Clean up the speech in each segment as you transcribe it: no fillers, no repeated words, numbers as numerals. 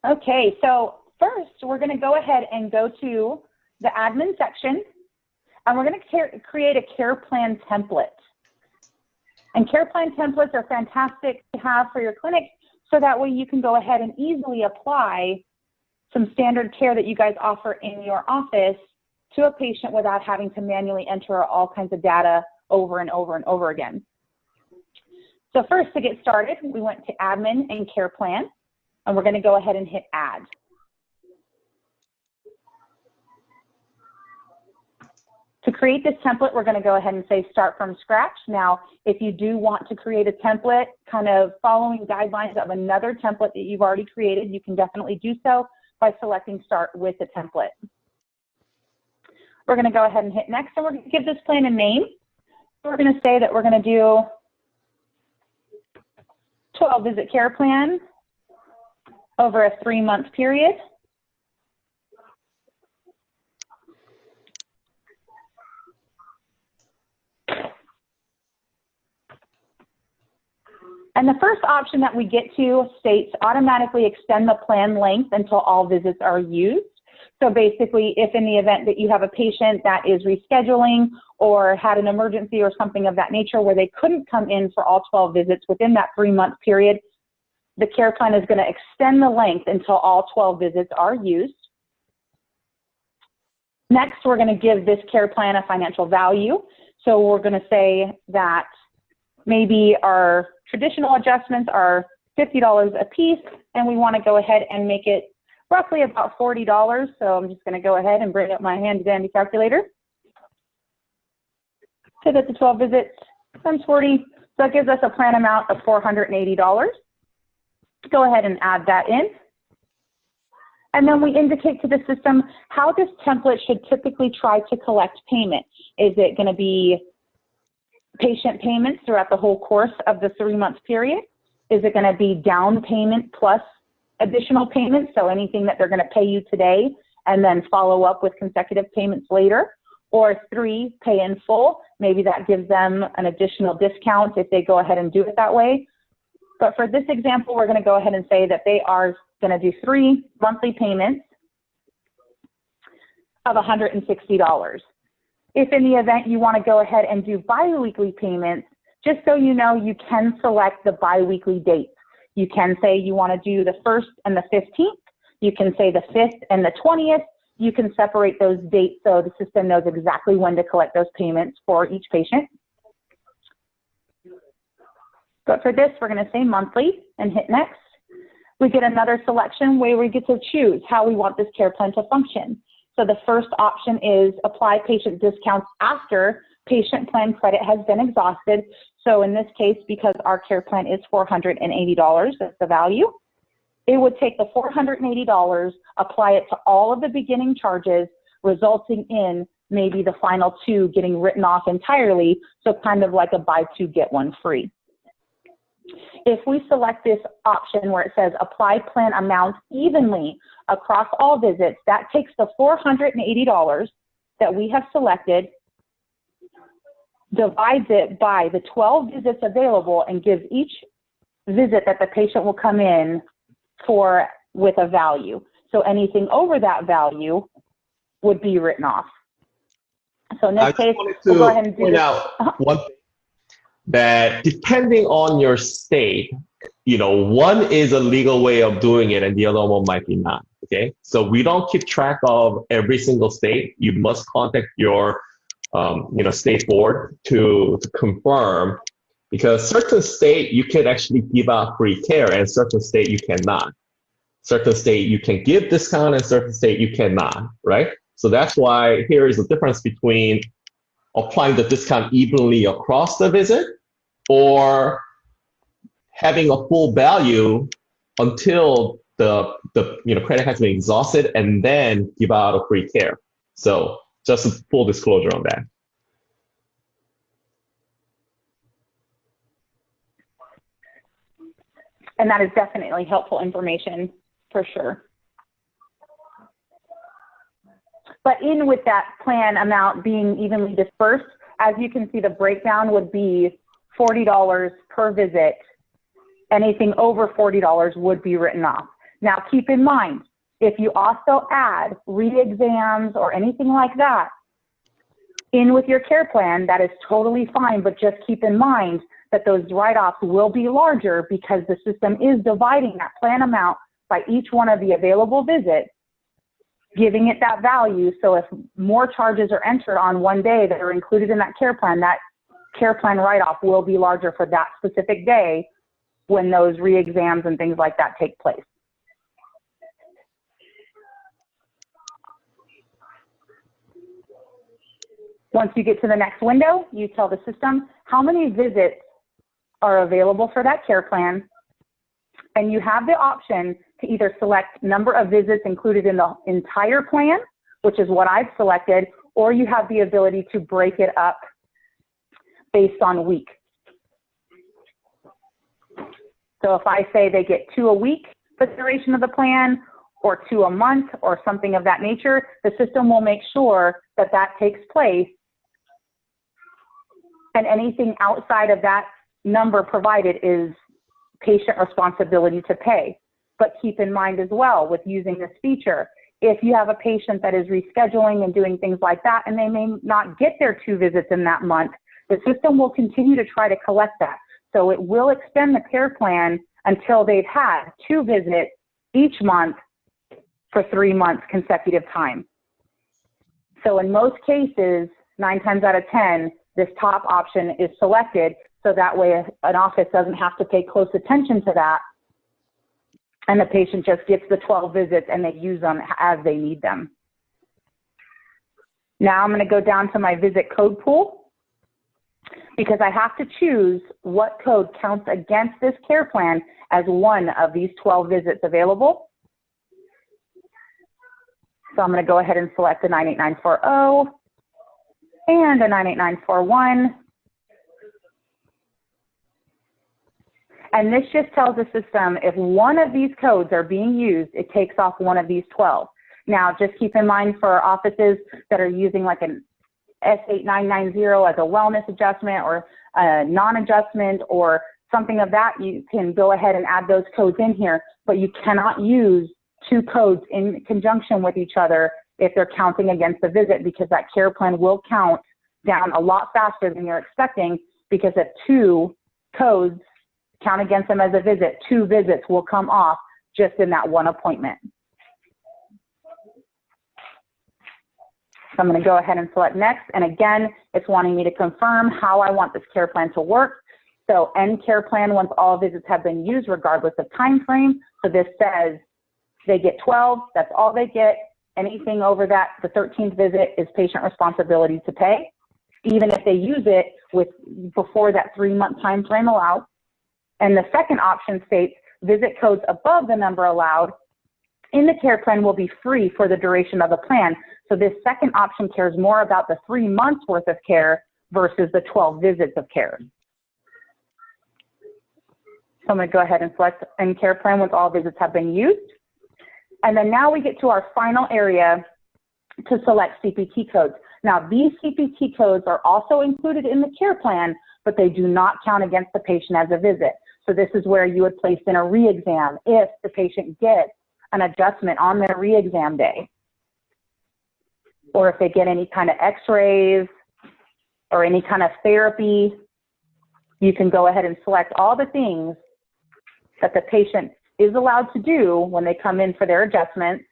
Okay, so first we're going to go ahead and go to the admin section, and we're going to create a care plan template. And care plan templates are fantastic to have for your clinic, so that way you can go ahead and easily apply some standard care that you guys offer in your office to a patient without having to manually enter all kinds of data over and over and over again. So first, to get started, we went to admin and care plan, and we're going to go ahead and hit add. To create this template, we're going to go ahead and say start from scratch. Now, if you do want to create a template kind of following guidelines of another template that you've already created, you can definitely do so by selecting start with a template. We're going to go ahead and hit next, and we're going to give this plan a name. We're going to say that we're going to do 12-visit care plan over a 3-month period. And the first option that we get to states automatically extend the plan length until all visits are used. So basically, if in the event that you have a patient that is rescheduling or had an emergency or something of that nature where they couldn't come in for all 12 visits within that 3-month period, the care plan is going to extend the length until all 12 visits are used. Next, we're going to give this care plan a financial value. So we're going to say that maybe our traditional adjustments are $50 a piece, and we want to go ahead and make it roughly about $40. So I'm just going to go ahead and bring up my handy dandy calculator. So that's the 12 visits times 40. So that gives us a plan amount of $480. Go ahead and add that in. And then we indicate to the system how this template should typically try to collect payment. Is it going to be patient payments throughout the whole course of the 3-month period? Is it going to be down payment plus additional payments, so anything that they're going to pay you today and then follow up with consecutive payments later? Or 3, pay in full. Maybe that gives them an additional discount if they go ahead and do it that way. But for this example, we're going to go ahead and say that they are going to do 3 monthly payments of $160. If in the event you want to go ahead and do biweekly payments, just so you know, you can select the biweekly dates. You can say you want to do the 1st and the 15th. You can say the 5th and the 20th. You can separate those dates so the system knows exactly when to collect those payments for each patient. But for this, we're going to say monthly and hit next. We get another selection where we get to choose how we want this care plan to function. So the first option is apply patient discounts after patient plan credit has been exhausted. So in this case, because our care plan is $480, that's the value, it would take the $480, apply it to all of the beginning charges, resulting in maybe the final 2 getting written off entirely, so kind of like a buy 2, get 1 free. If we select this option where it says apply plan amount evenly across all visits, that takes the $480 that we have selected, divides it by the 12 visits available, and gives each visit that the patient will come in for with a value. So anything over that value would be written off. So in this case, we'll go ahead and do this. One thing, that depending on your state, one is a legal way of doing it and the other one might be not, okay? So we don't keep track of every single state. You must contact your state board to confirm, because certain state you can actually give out free care and certain state you cannot. Certain state you can give discount and certain state you cannot, right? So that's why here is the difference between applying the discount evenly across the visit or having a full value until the credit has been exhausted and then give out a free care. So just a full disclosure on that. And that is definitely helpful information for sure. But in with that plan amount being evenly dispersed, as you can see, the breakdown would be $40 per visit. Anything over $40 would be written off. Now, keep in mind, if you also add re-exams or anything like that in with your care plan, that is totally fine, but just keep in mind that those write-offs will be larger because the system is dividing that plan amount by each one of the available visits, giving it that value. So if more charges are entered on one day that are included in that care plan write-off will be larger for that specific day when those re-exams and things like that take place. Once you get to the next window, you tell the system how many visits are available for that care plan, and you have the option to either select number of visits included in the entire plan, which is what I've selected, or you have the ability to break it up based on week. So if I say they get 2 a week for the duration of the plan, or 2 a month, or something of that nature, the system will make sure that that takes place, and anything outside of that number provided is patient responsibility to pay. But keep in mind as well with using this feature, if you have a patient that is rescheduling and doing things like that, and they may not get their 2 visits in that month, the system will continue to try to collect that. So it will extend the care plan until they've had 2 visits each month for 3 months consecutive time. So in most cases, 9 times out of 10, this top option is selected, so that way an office doesn't have to pay close attention to that, and the patient just gets the 12 visits and they use them as they need them. Now I'm going to go down to my visit code pool, because I have to choose what code counts against this care plan as one of these 12 visits available. So I'm going to go ahead and select the 98940 and a 98941. And this just tells the system if one of these codes are being used, it takes off one of these 12. Now, just keep in mind for offices that are using like an S8990 as a wellness adjustment or a non-adjustment or something of that, you can go ahead and add those codes in here, but you cannot use 2 codes in conjunction with each other if they're counting against the visit, because that care plan will count down a lot faster than you're expecting, because if 2 codes count against them as a visit, 2 visits will come off just in that one appointment. So I'm going to go ahead and select next, and again, it's wanting me to confirm how I want this care plan to work. So end care plan once all visits have been used, regardless of time frame. So this says they get 12, that's all they get. Anything over that, the 13th visit, is patient responsibility to pay, even if they use it before that 3-month time frame allowed. And the second option states visit codes above the number allowed in the care plan will be free for the duration of the plan. So this second option cares more about the 3 months worth of care versus the 12 visits of care. So I'm going to go ahead and select end care plan once all visits have been used. And then now we get to our final area to select CPT codes. Now these CPT codes are also included in the care plan, but they do not count against the patient as a visit. So this is where you would place in a re-exam if the patient gets an adjustment on their re-exam day, or if they get any kind of x-rays or any kind of therapy. You can go ahead and select all the things that the patient is allowed to do when they come in for their adjustments.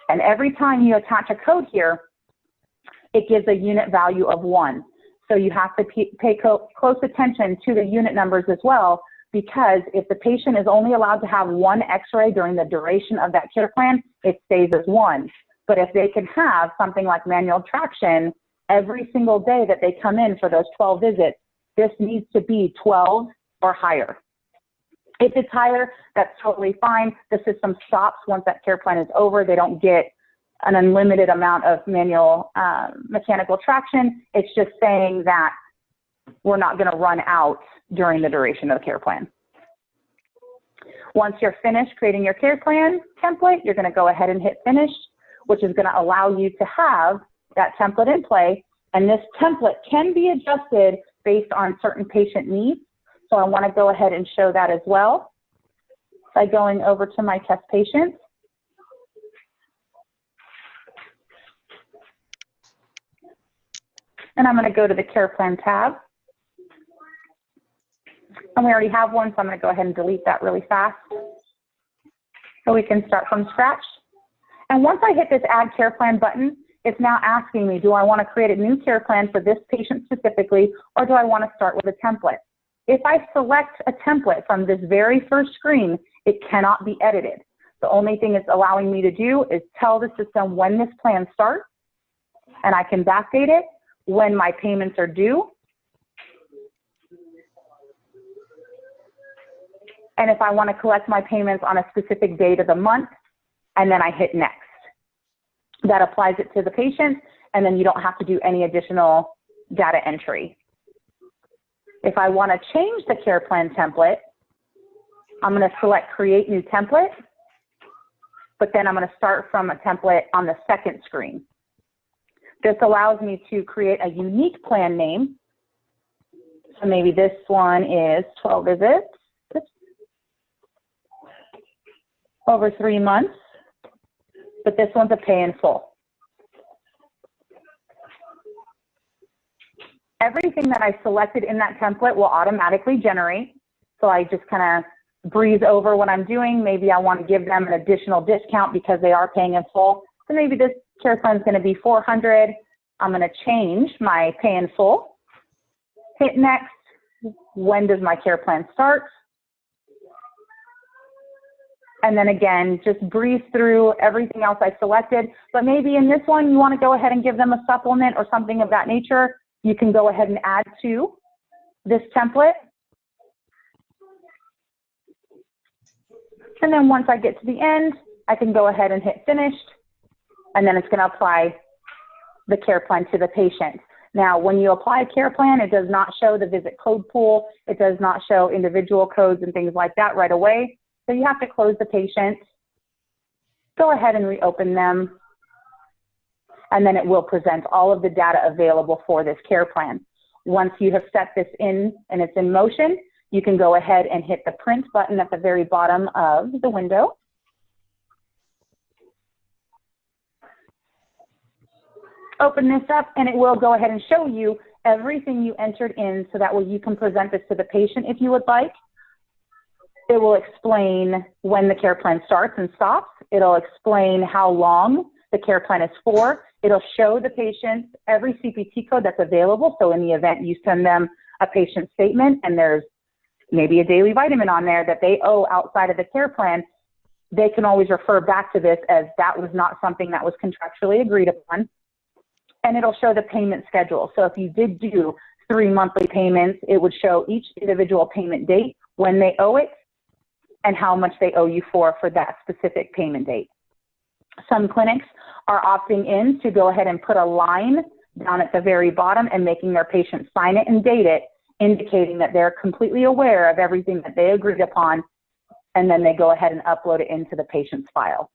And every time you attach a code here, it gives a unit value of 1. So you have to pay close attention to the unit numbers as well, because if the patient is only allowed to have 1 x-ray during the duration of that care plan, it stays as 1. But if they can have something like manual traction every single day that they come in for those 12 visits, this needs to be 12 or higher. If it's higher, that's totally fine. The system stops once that care plan is over. They don't get an unlimited amount of manual mechanical traction. It's just saying that we're not going to run out during the duration of the care plan. Once you're finished creating your care plan template, you're going to go ahead and hit finish, which is going to allow you to have that template in play. And this template can be adjusted based on certain patient needs. So I want to go ahead and show that as well. by going over to my test patients. And I'm going to go to the care plan tab. And we already have one, so I'm going to go ahead and delete that really fast. So we can start from scratch. And once I hit this add care plan button, it's now asking me, do I want to create a new care plan for this patient specifically, or do I want to start with a template? If I select a template from this very first screen, it cannot be edited. The only thing it's allowing me to do is tell the system when this plan starts, and I can backdate it, when my payments are due, and if I want to collect my payments on a specific date of the month, and then I hit next. That applies it to the patient, and then you don't have to do any additional data entry. If I want to change the care plan template, I'm going to select create new template, but then I'm going to start from a template on the second screen. This allows me to create a unique plan name. So maybe this one is 12 visits over 3 months, but this one's a pay in full. Everything that I selected in that template will automatically generate. So I just kind of breeze over what I'm doing. Maybe I want to give them an additional discount because they are paying in full. So maybe this care plan is going to be $400. I'm going to change my pay in full. Hit next. When does my care plan start? And then again, just breeze through everything else I selected. But maybe in this one, you want to go ahead and give them a supplement or something of that nature. You can go ahead and add to this template. And then once I get to the end, I can go ahead and hit finished. And then it's going to apply the care plan to the patient. Now, when you apply a care plan, it does not show the visit code pool. It does not show individual codes and things like that right away. So you have to close the patient, go ahead and reopen them, and then it will present all of the data available for this care plan. Once you have set this in and it's in motion, you can go ahead and hit the print button at the very bottom of the window. Open this up and it will go ahead and show you everything you entered in so that way you can present this to the patient if you would like. It will explain when the care plan starts and stops. It'll explain how long the care plan is for. It'll show the patient every CPT code that's available. So in the event you send them a patient statement and there's maybe a daily vitamin on there that they owe outside of the care plan, they can always refer back to this as that was not something that was contractually agreed upon. And it'll show the payment schedule. So if you did do 3 monthly payments, it would show each individual payment date, when they owe it, and how much they owe you for that specific payment date. Some clinics are opting in to go ahead and put a line down at the very bottom and making their patients sign it and date it, indicating that they're completely aware of everything that they agreed upon, and then they go ahead and upload it into the patient's file.